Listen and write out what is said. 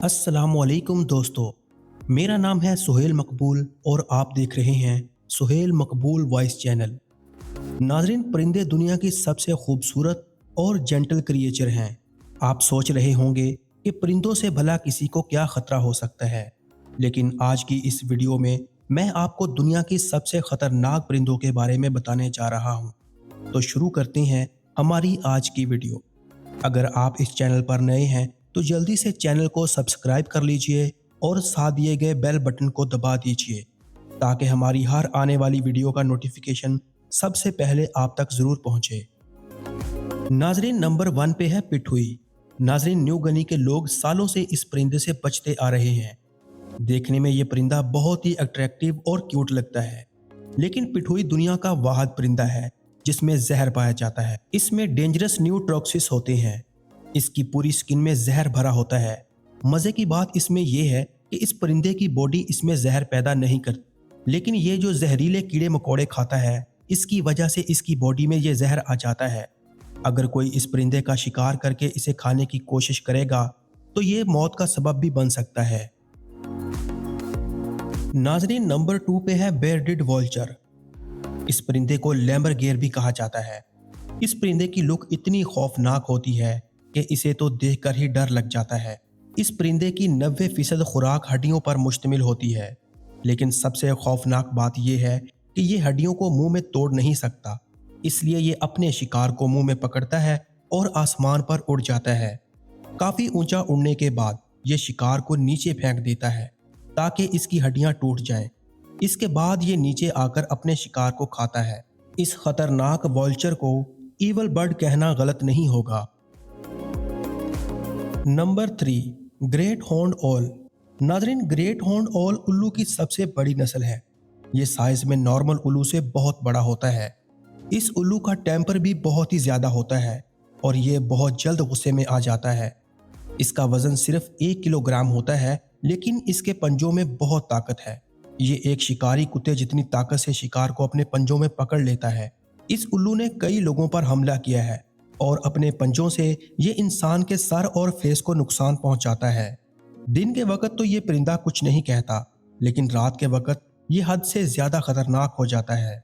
अस्सलामुअलैकुम दोस्तों। मेरा नाम है सुहेल मकबूल और आप देख रहे हैं सुहेल मकबूल वॉइस चैनल। नाजरीन, परिंदे दुनिया की सबसे खूबसूरत और जेंटल क्रिएचर हैं। आप सोच रहे होंगे कि परिंदों से भला किसी को क्या खतरा हो सकता है, लेकिन आज की इस वीडियो में मैं आपको दुनिया की सबसे खतरनाक परिंदों के बारे में बताने जा रहा हूं। तो शुरू करते हैं हमारी आज की वीडियो। अगर आप इस चैनल पर नए हैं तो जल्दी से चैनल को सब्सक्राइब कर लीजिए और साथ दिए गए बेल बटन को दबा दीजिए ताकि हमारी हर आने वाली वीडियो का नोटिफिकेशन सबसे पहले आप तक ज़रूर पहुंचे। नाजरीन, नंबर 1 पे है पिठुई। नाजरीन, न्यू गिनी के लोग सालों से इस परिंदे से बचते आ रहे हैं। देखने में ये परिंदा बहुत ही अट्रैक्टिव और क्यूट लगता है, लेकिन पिठुई दुनिया का वाहिद परिंदा है जिसमें जहर पाया जाता है। इसमें डेंजरस न्यूट्रॉक्सिस होते हैं। इसकी पूरी स्किन में जहर भरा होता है। मजे की बात इसमें यह है कि इस परिंदे की बॉडी इसमें जहर पैदा नहीं करती, लेकिन ये जो जहरीले कीड़े मकोड़े खाता है इसकी वजह से इसकी बॉडी में ये जहर आ जाता है। अगर कोई इस परिंदे का शिकार करके इसे खाने की कोशिश करेगा तो ये मौत का सबब भी बन सकता है। नाजरीन, नंबर 2 पे है बेयरडिड वॉल्चर। इस परिंदे को लैम्बरगेयर भी कहा जाता है। इस परिंदे की लुक इतनी खौफनाक होती है कि इसे तो देखकर ही डर लग जाता है। इस परिंदे की 90% खुराक हड्डियों पर मुश्तमिल होती है, लेकिन सबसे खौफनाक बात यह है कि ये हड्डियों को मुंह में तोड़ नहीं सकता, इसलिए ये अपने शिकार को मुंह में पकड़ता है और आसमान पर उड़ जाता है। काफी ऊंचा उड़ने के बाद ये शिकार को नीचे फेंक देता है ताकि इसकी हड्डियां टूट जाएं। इसके बाद ये नीचे आकर अपने शिकार को खाता है। इस खतरनाक वॉल्चर को ईवल बर्ड कहना गलत नहीं होगा। Number 3, great horned all. नाजरीन, ग्रेट हॉर्न्ड ऑल उल्लू की सबसे बड़ी नस्ल है। ये साइज में नॉर्मल उल्लू से बहुत बड़ा होता है। इस उल्लू का टेम्पर भी बहुत ही ज्यादा होता है और ये बहुत जल्द गुस्से में आ जाता है। इसका वजन सिर्फ 1 किलोग्राम होता है, लेकिन इसके पंजों में बहुत ताकत है। ये एक शिकारी कुत्ते जितनी ताकत से शिकार को अपने पंजों में पकड़ लेता है। इस उल्लू ने कई लोगों पर हमला किया है और अपने पंजों से ये इंसान के सर और फेस को नुकसान पहुंचाता है। दिन के वक्त तो ये परिंदा कुछ नहीं कहता, लेकिन रात के वक्त ये हद से ज्यादा खतरनाक हो जाता है।